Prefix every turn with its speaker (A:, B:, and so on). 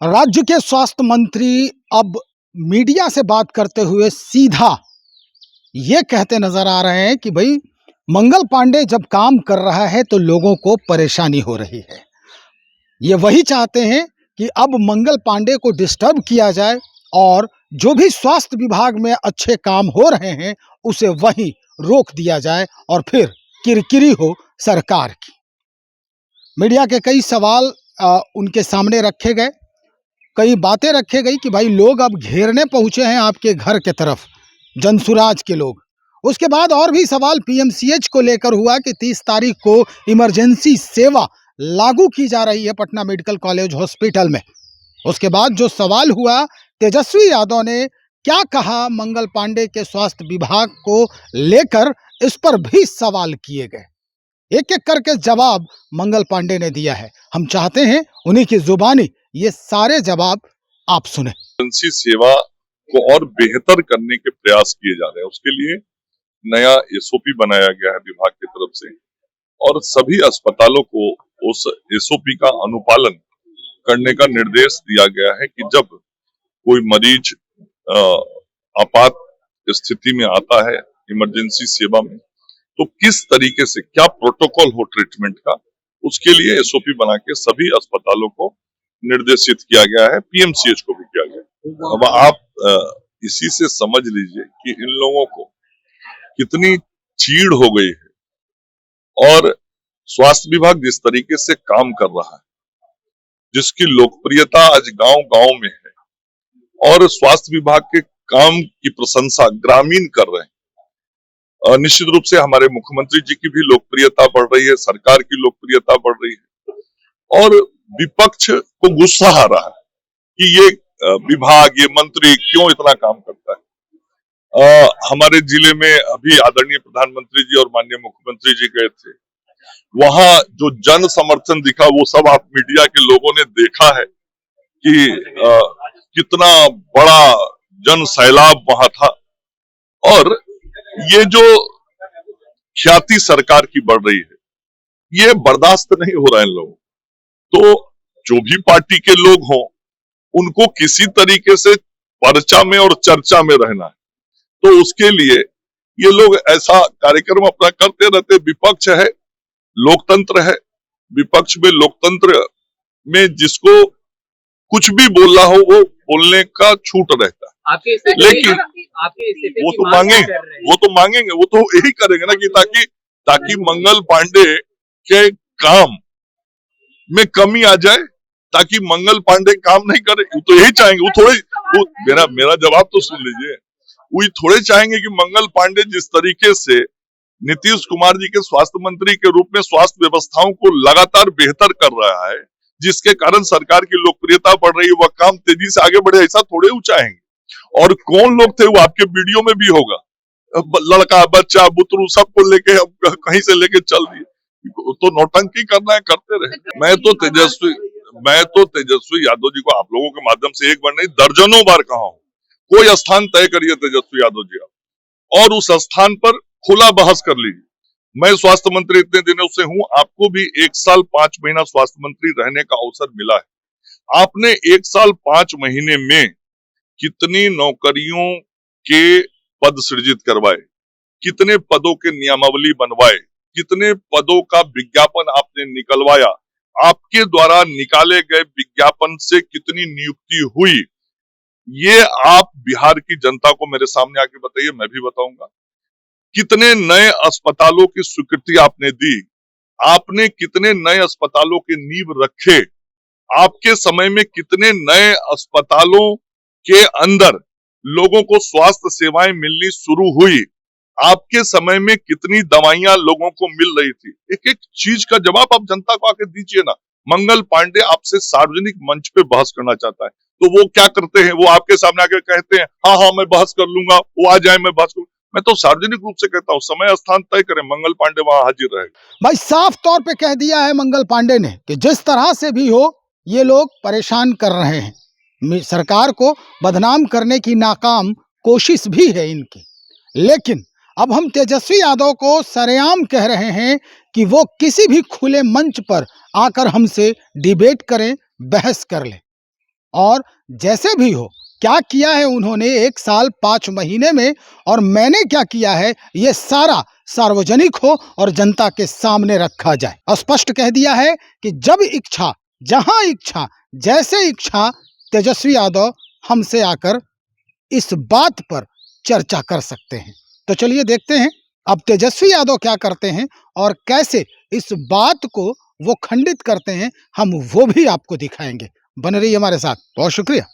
A: राज्य के स्वास्थ्य मंत्री अब मीडिया से बात करते हुए सीधा ये कहते नजर आ रहे हैं कि भाई मंगल पांडे जब काम कर रहा है तो लोगों को परेशानी हो रही है। ये वही चाहते हैं कि अब मंगल पांडे को डिस्टर्ब किया जाए और जो भी स्वास्थ्य विभाग में अच्छे काम हो रहे हैं उसे वहीं रोक दिया जाए और फिर किरकिरी हो सरकार की। मीडिया के कई सवाल उनके सामने रखे गए, कई बातें रखे गई कि भाई लोग अब घेरने पहुंचे हैं आपके घर के तरफ, जनसुराज के लोग। उसके बाद और भी सवाल पीएमसीएच को लेकर हुआ कि 30 तारीख को इमरजेंसी सेवा लागू की जा रही है पटना मेडिकल कॉलेज हॉस्पिटल में। उसके बाद जो सवाल हुआ, तेजस्वी यादव ने क्या कहा मंगल पांडे के स्वास्थ्य विभाग को लेकर, इस पर भी सवाल किए गए। एक एक करके जवाब मंगल पांडे ने दिया है। हम चाहते हैं उन्हीं की जुबानी ये सारे जवाब आप सुने।
B: इमरजेंसी सेवा को और बेहतर करने के प्रयास किए जा रहे हैं। उसके लिए नया एसओपी बनाया गया है विभाग की तरफ से और सभी अस्पतालों को उस एसओपी का अनुपालन करने का निर्देश दिया गया है कि जब कोई मरीज आपात स्थिति में आता है इमरजेंसी सेवा में तो किस तरीके से क्या प्रोटोकॉल हो ट्रीटमेंट का, उसके लिए एसओपी बना के सभी अस्पतालों को निर्देशित किया गया है, पीएमसीएच को भी किया गया है। अब आप इसी से समझ लीजिए कि इन लोगों को कितनी चीड़ हो गई है और स्वास्थ्य विभाग जिस तरीके से काम कर रहा है, जिसकी लोकप्रियता आज गांव-गांव में है और स्वास्थ्य विभाग के काम की प्रशंसा ग्रामीण कर रहे हैं। निश्चित रूप से हमारे मुख्यमंत्री जी की भी लोकप्रियता बढ़ रही है, सरकार की लोकप्रियता बढ़ रही है और विपक्ष को गुस्सा आ रहा है कि ये विभाग, ये मंत्री क्यों इतना काम करता है। हमारे जिले में अभी आदरणीय प्रधानमंत्री जी और माननीय मुख्यमंत्री जी गए थे, वहां जो जन समर्थन दिखा वो सब आप मीडिया के लोगों ने देखा है कि कितना बड़ा जन सैलाब वहां था और ये जो ख्याति सरकार की बढ़ रही है ये बर्दाश्त नहीं हो रहा है इन लोगों। तो जो भी पार्टी के लोग हों उनको किसी तरीके से पर्चा में और चर्चा में रहना है, तो उसके लिए ये लोग ऐसा कार्यक्रम अपना करते रहते। विपक्ष है, लोकतंत्र है, विपक्ष में लोकतंत्र में जिसको कुछ भी बोलना हो वो बोलने का छूट रहता है। लेकिन वो तो मांगेंगे, वो तो यही करेंगे ना कि ताकि मंगल पांडे के काम में कमी आ जाए, ताकि मंगल पांडे काम नहीं करे। वो तो यही चाहेंगे। मेरा जवाब तो सुन लीजिए। वो थोड़े चाहेंगे कि मंगल पांडे जिस तरीके से नीतीश कुमार जी के स्वास्थ्य मंत्री के रूप में स्वास्थ्य व्यवस्थाओं को लगातार बेहतर कर रहा है, जिसके कारण सरकार की लोकप्रियता बढ़ रही है, वह काम तेजी से आगे बढ़े, ऐसा थोड़े वो चाहेंगे। और कौन लोग थे वो आपके वीडियो में भी होगा, लड़का बच्चा बुतरू सबको लेके कहीं से लेके चल दिए। तो नौटंकी करना है, करते रहे। मैं तो तेजस्वी यादव जी को आप लोगों के माध्यम से एक बार नहीं दर्जनों बार कहा हूं, कोई स्थान तय करिए तेजस्वी यादव जी आप और उस स्थान पर खुला बहस कर लीजिए। मैं स्वास्थ्य मंत्री इतने दिनों से हूं, आपको भी 1 साल 5 महीना स्वास्थ्य मंत्री रहने का अवसर मिला है। आपने 1 साल 5 महीने में कितनी नौकरियों के पद सृजित करवाए, कितने पदों के नियमावली बनवाए, कितने पदों का विज्ञापन आपने निकलवाया, आपके द्वारा निकाले गए विज्ञापन से कितनी नियुक्ति हुई, ये आप बिहार की जनता को मेरे सामने आके बताइए, मैं भी बताऊंगा। कितने नए अस्पतालों की स्वीकृति आपने दी, आपने कितने नए अस्पतालों के नींव रखे, आपके समय में कितने नए अस्पतालों के अंदर लोगों को स्वास्थ्य सेवाएं मिलनी शुरू हुई, आपके समय में कितनी दवाइयां लोगों को मिल रही थी। एक एक चीज का जवाब आप जनता को आके दीजिए ना। मंगल पांडे आपसे सार्वजनिक मंच पे बहस करना चाहता है तो वो क्या करते हैं, वो आपके सामने आके कहते हैं हाँ मैं बहस कर लूंगा, वो आ जाए मैं बहस करूंगा। मैं तो सार्वजनिक रूप से कहता हूँ समय स्थान तय करें, मंगल पांडे वहां हाजिर रहेगा।
A: भाई साफ तौर पे कह दिया है मंगल पांडे ने कि जिस तरह से भी हो ये लोग परेशान कर रहे हैं, सरकार को बदनाम करने की नाकाम कोशिश भी है इनकी। लेकिन अब हम तेजस्वी यादव को सरेआम कह रहे हैं कि वो किसी भी खुले मंच पर आकर हमसे डिबेट करें, बहस कर लें। और जैसे भी हो, क्या किया है उन्होंने 1 साल 5 महीने में और मैंने क्या किया है, ये सारा सार्वजनिक हो और जनता के सामने रखा जाए। स्पष्ट कह दिया है कि जब इच्छा, जहां इच्छा, जैसे इच्छा तेजस्वी यादव हमसे आकर इस बात पर चर्चा कर सकते हैं। तो चलिए देखते हैं अब तेजस्वी यादव क्या करते हैं और कैसे इस बात को वो खंडित करते हैं, हम वो भी आपको दिखाएंगे। बने रहिए हमारे साथ। बहुत शुक्रिया।